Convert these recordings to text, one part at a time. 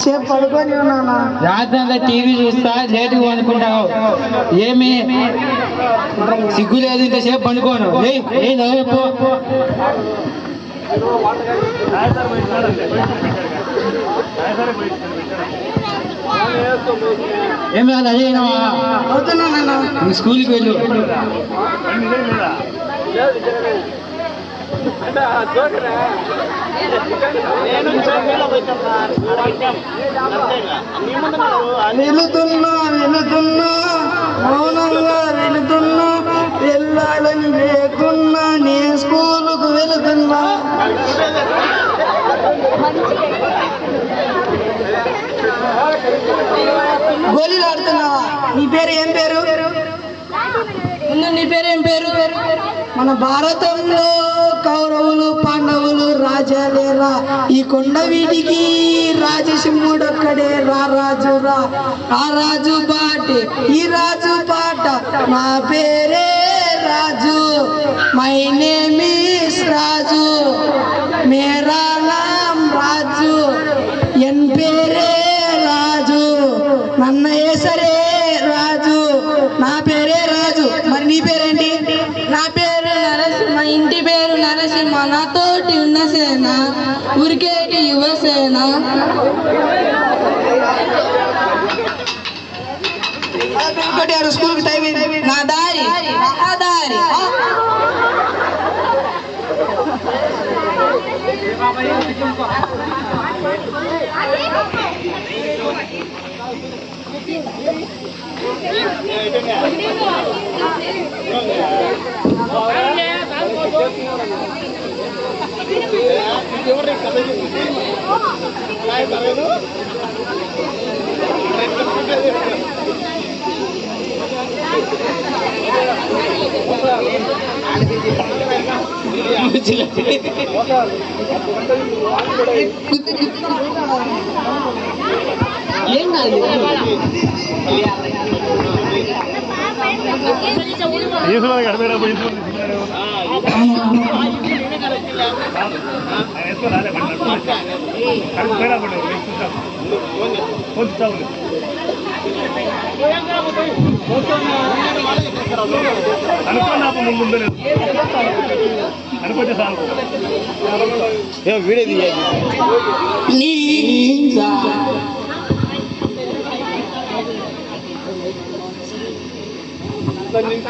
సేపు పడుకొని ఉన్నానా? రాత్రంతా టీవీ చూస్తా లేటుగా అనుకుంటావు. ఏమి సిగ్గు లేదు, ఇంతసేపు పండుకోను. ఏమి అది అదేనావా? అవుతున్నా స్కూల్కి వెళ్ళు. వెళుతున్నా వెళుతున్నా మౌనంగా వెళుతున్నా, వెళ్ళాలని లేకున్నా నే స్కూలుకు వెళుతున్నా. గోళీలు ఆడుతున్నావా? నీ పేరు ఏం పేరు? నీ పేరేం పేరు? మన భారతంలో కౌరవులు పాండవులు రాజాలేరా, ఈ కొండ వీటికి రాజసింహుడు ఒక్కడే రా రాజు రా. ఆ రాజు బాటే ఈ రాజు పాట, నా పేరే రాజు, మై నేమ్ ఈస్ రాజు, మేరా నామ్ రాజు, ఎన్ పేరే రాజు, నన్న ఏసరే రాజు, నా పేరే రాజు. మరి నీ పేరేంటి? నా పేరు నరసింహ, ఇంటి పేరు నరసింహ, నాతోటి ఉన్న సేన ఉరికేటి యువసేన. స్కూల్కి టైం అయింది. నా దారి నా దారి. ఏం కాదు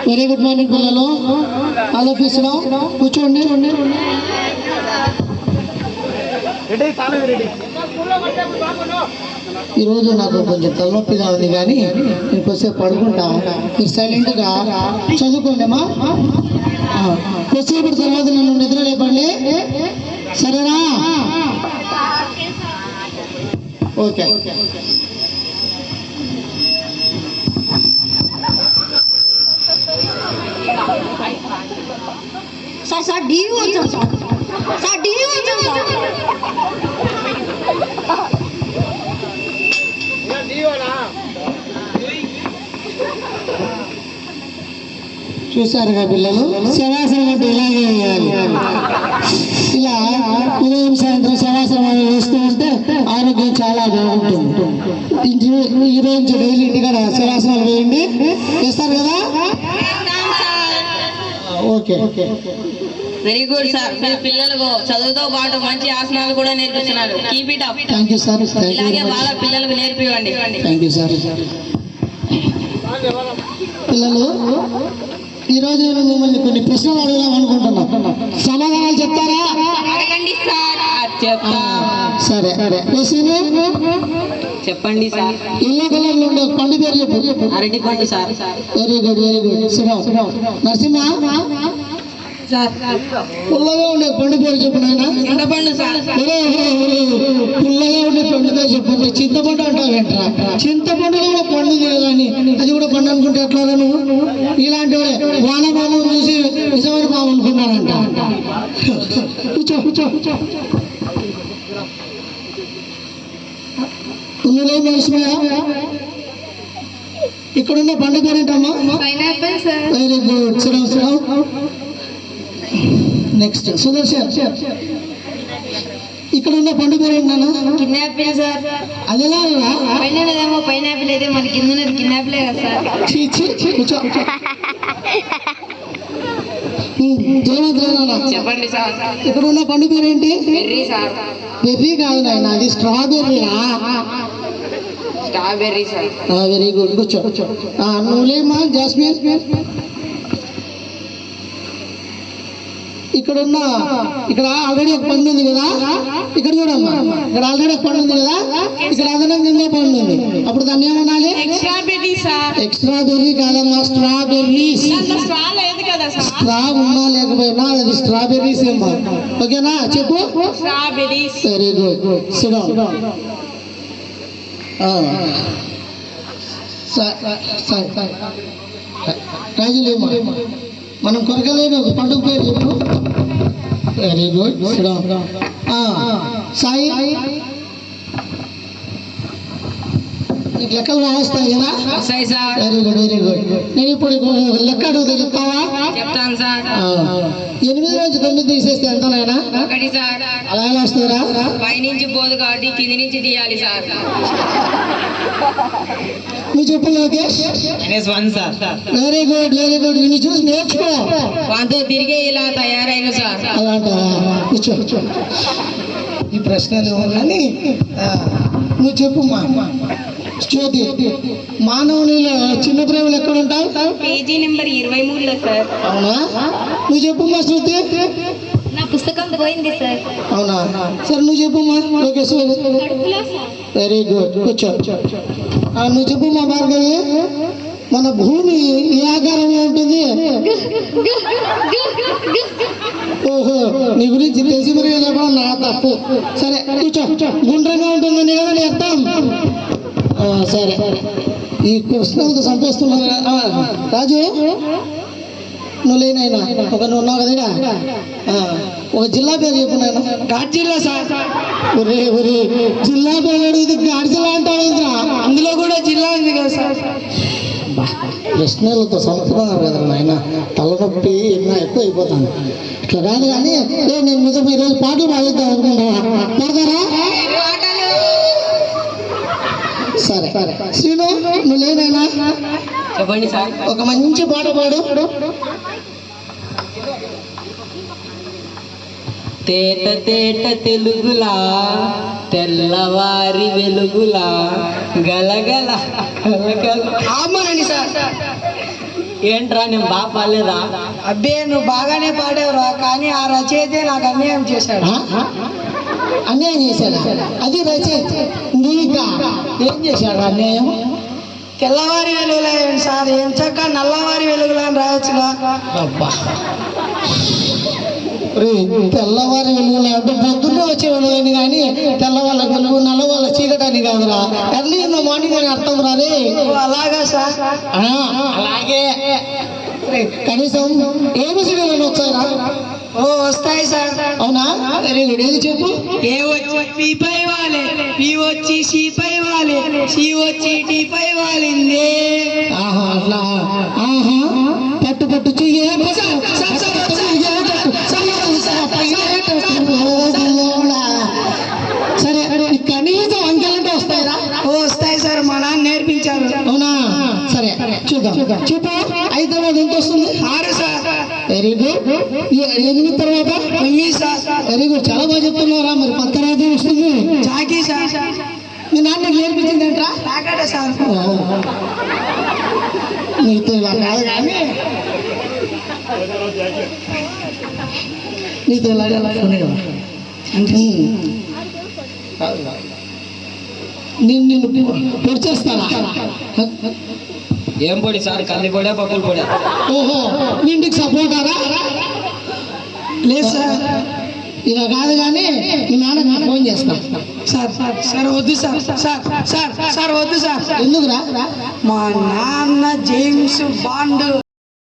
వెరీ గుడ్ మార్నింగ్ పిల్లలు, ఆలోచిస్తున్నా కూర్చోండి. ఈరోజు నాకు కొంచెం తలనొప్పిగా ఉంది, కానీ నేను కొద్దిసేపు పడుకుంటా. మీరు సైలెంట్గా చదువుకోండి అమ్మా. కొద్దిసేపటి తర్వాత నన్ను నిద్ర లేపండి, సరేనా? ఓకే. సార్ డీవీ వచ్చాం సార్ డీవీ వచ్చాం చూసారుగా పిల్లలు, శవాసనం అంటే ఇలాగే వేయాలి. ఇలా ఉదయం సాయంత్రం శవాసనం వేస్తూ ఉంటే ఆరోగ్యం చాలా బాగుంటుంది. ఈరోజు డైలీ ఇంటికాడ శవాసనాలు వేయండి. వేస్తారు కదా? ఓకే. Very good sir. మీరు పిల్లలకు చదువుతో పాటు మంచి ఆసనాలు కూడా నేర్పిస్తున్నారు. Keep it up. Thank you sir. ఇలాగే బాగా పిల్లలకు నేర్పివ్వండి. Thank you sir. పిల్లలు, ఈరోజు నేను మిమ్మల్ని కొన్ని ప్రశ్నలు అడుగుదాం అనుకుంటున్నా. సమాధానాలు చెప్తారా? అడగండి సార్. సరే. చెప్పండి సార్. ఎల్లో కలర్ లో ఉండే పండు పేరు చెప్పు. అరటి పండు సార్. Very good. నరసింహ, పుల్లగా ఉండే పండు పేరు చెప్పు నాయన. చింతపండు సార్. పుల్లగా ఉండే పండు పేరు చెప్పు. చింతపండు అంటావేంట్రా? చింతపండులో కూడా పండు ఉంది కానీ అది కూడా పండు అనుకుంటే ఎట్లా నువ్వు? ఇలాంటి వానపాము చూసి నిజమైన పాము అనుకున్నానంట. కూర్చో. నువ్వులే మనిషిమయా? ఇక్కడున్న పండు పేరేంటమ్మా? Very good. నెక్స్ట్ సుదర్శన్, ఇక్కడ ఉన్న పండు పేరేంటన్నా? Kidnapping sir. అదేలాగా పైన ఉన్నదేమో పైనాపిల్ అయితే మరి కింద ఉన్నది కిన్నాపిలే కదా సార్. కూర్చో జయవంతులేనా చెప్పండి సార్. ఇక్కడ ఉన్న పండు పేరేంటి? Berry sir. బెర్రీ కాదు నాయన, అది స్ట్రాబెర్రీనా? Strawberry sir. వెరీ గుడ్, కూర్చో. నువ్వులేమా జాస్మిన్? ఇక్కడ ఆల్రెడీ ఒక పండు ఉంది కదా, ఇక్కడ చూడమ్మా, ఇక్కడ ఆల్రెడీ ఒక పండు ఉంది కదా, ఇక్కడ అదనంగా ఇంకో పండు ఉంది. అప్పుడు దాన్ని ఏమనాలి? Strawberry sir. ఎక్స్ట్రా బెర్రీ కాదమ్మా, స్ట్రాబెర్రీస్. స్ట్రా లేదు కదా సార్. స్ట్రా ఉన్నా లేకపోయినా అది స్ట్రాబెర్రీస్ ఏమ్మా. ఓకేనా? చెప్పు. Strawberries. Very good, sit down. రాజులేమా, మనం కొరకలేని ఒక పండుగ పేరు చెప్పు. Very good, sit down. Sai, నీకు లెక్కలు బాగా వస్తాయి కదా? వస్తాయి sir. Very good, very good. నేను ఇప్పుడు లెక్క అడుగుతా, చెప్తావా? చెప్తాను సార్. 8 నుంచి 9 తీసేస్తే ఎంత నాయనా? 1 సార్. అలా ఎలా వస్తారా? పై నుంచి పోదు కాబట్టి కింది నుంచి తీయాలి సార్. నువ్వు చెప్పు Lokesh. -1 sir. Very good, very good. విని చూసి నేర్చుకో. వాంతో తిరిగే ఇలా తయారైన సార్. అలాంటా? కూర్చో. ఈ ప్రశ్నలు కానీ నువ్వు చెప్పమ్మా. జ్యోతి, మానవునిలో చిన్న ప్రేమలు ఎక్కడ ఉంటాయి? పేజీ నెంబర్ 23లో సార్. అవునా? నువ్వు చెప్పమ్మా శృతి. నా పుస్తకం పోయింది సార్. అవునా? సరే నువ్వు చెప్పమ్మా లోకేష్. వెరీ గుడ్, కూర్చో. నువ్వు చెప్పమ్మా భార్గవి. మన భూమి ఏ ఆకారంలో ఉంటుంది? ఓహో, నీ గురించి తెలిసి మరి చెప్పడం నా తప్పు. సరే కూర్చో. గుండ్రంగా ఉంటుందని కదా నీ అర్థం. సరే, ఈ కృష్ణంతో చంపేస్తున్నారు. రాజు, నువ్వు లేనైనా నువ్వు ఉన్నావు కదా, ఒక జిల్లా పేరు చెప్పు. నేను ఘాట్ జిల్లా సార్. ఒరే ఒరే, జిల్లా పేరు అడిగితే ఘాట్ జిల్లా అంటావు. అందులో కూడా జిల్లా ఉంది కదా సార్. ప్రశ్నలతో చంపుతున్నారు కదా నాయన, తలనొప్పి ఎన్నో ఎక్కువ అయిపోతాను. ఇట్లా కాదు కానీ నేను మీతో ఈరోజు పాటలు పాడిద్దాం అనుకుంటున్నా. పాడతారా? సరే శ్రీను, నువ్వు లేనైనా చెప్పండి సార్. ఒక మంచి పాట పాడు. తేట తేట తెలుగులా తెల్లవారి వెలుగులా గలగల గలగల. ఆమనండి సార్. ఏంట్రా నేను బాగా పాడలేదా? అబ్బే, నువ్వు బాగానే పాడేవరా, కానీ ఆ రచయితే నాకు అన్యాయం చేశాడు. అన్యాయం చేశాడా? అది రచయిత నీకా ఏం చేశాడు అన్యాయం? తెల్లవారి వెలుగులేండి సార్, ఏం చక్క నల్లవారి వెలుగులా అని రాయొచ్చుగా. అబ్బా, తెల్లవారి వెలుగులే అంటే పొద్దున్నే వచ్చే వెలుగుని కానీ తెల్లవాళ్ళ వెలుగు నల్లవాళ్ళ చీకటాన్ని కాదురా. ఎర్లీ ఇన్ ద మార్నింగ్ అని అర్థం రాదే. అలాగా సార్. అలాగే కనీసం ఏబిసిడీలను వచ్చారా? ఓ వస్తాయి సార్. అవునా? Very good. ఏది చెప్పు. ఏ వచ్చి పి పై వాలే, పి వచ్చి సి పై వాలే, సి వచ్చి డి పై వాలిందే. ఆహా, అట్లా. ఆహా, పట్టు పట్టు చెయ్యే. సరే, కనీసం అంకెలంటే వస్తాయిరా? ఓ వస్తాయి సార్, మా నాన్న నేర్పించారు. అవునా? సరే చూద్దాం. చెప్పు. 5 తర్వాత ఎంత వస్తుంది? 6 సార్. Very good. 8 తర్వాత 9 సార్. వెరీ గుడ్, చాలా బాగా చెప్తున్నారా. మరి 10 తర్వాత వస్తుంది? చాకీ సార్. మీ నాన్న నేర్పించింది ఏంట్రా? నాకటే సార్. నీతో ఇలా కాదు కానీ నీతో ఇలా నిన్ను పొడిచేస్తానా? ఏం పొడి సార్? కంది పొడా, పప్పుల పొడా? ఓహో, ఇంటికి సపోర్టారా? లేదు సార్. ఇలా కాదు కానీ మీ నాన్న ఫోన్ చేస్తా. సార్ సార్ వద్దు సార్. సార్ వద్దు సార్. ఎందుకురా? మా నాన్న జేమ్స్ బాండ్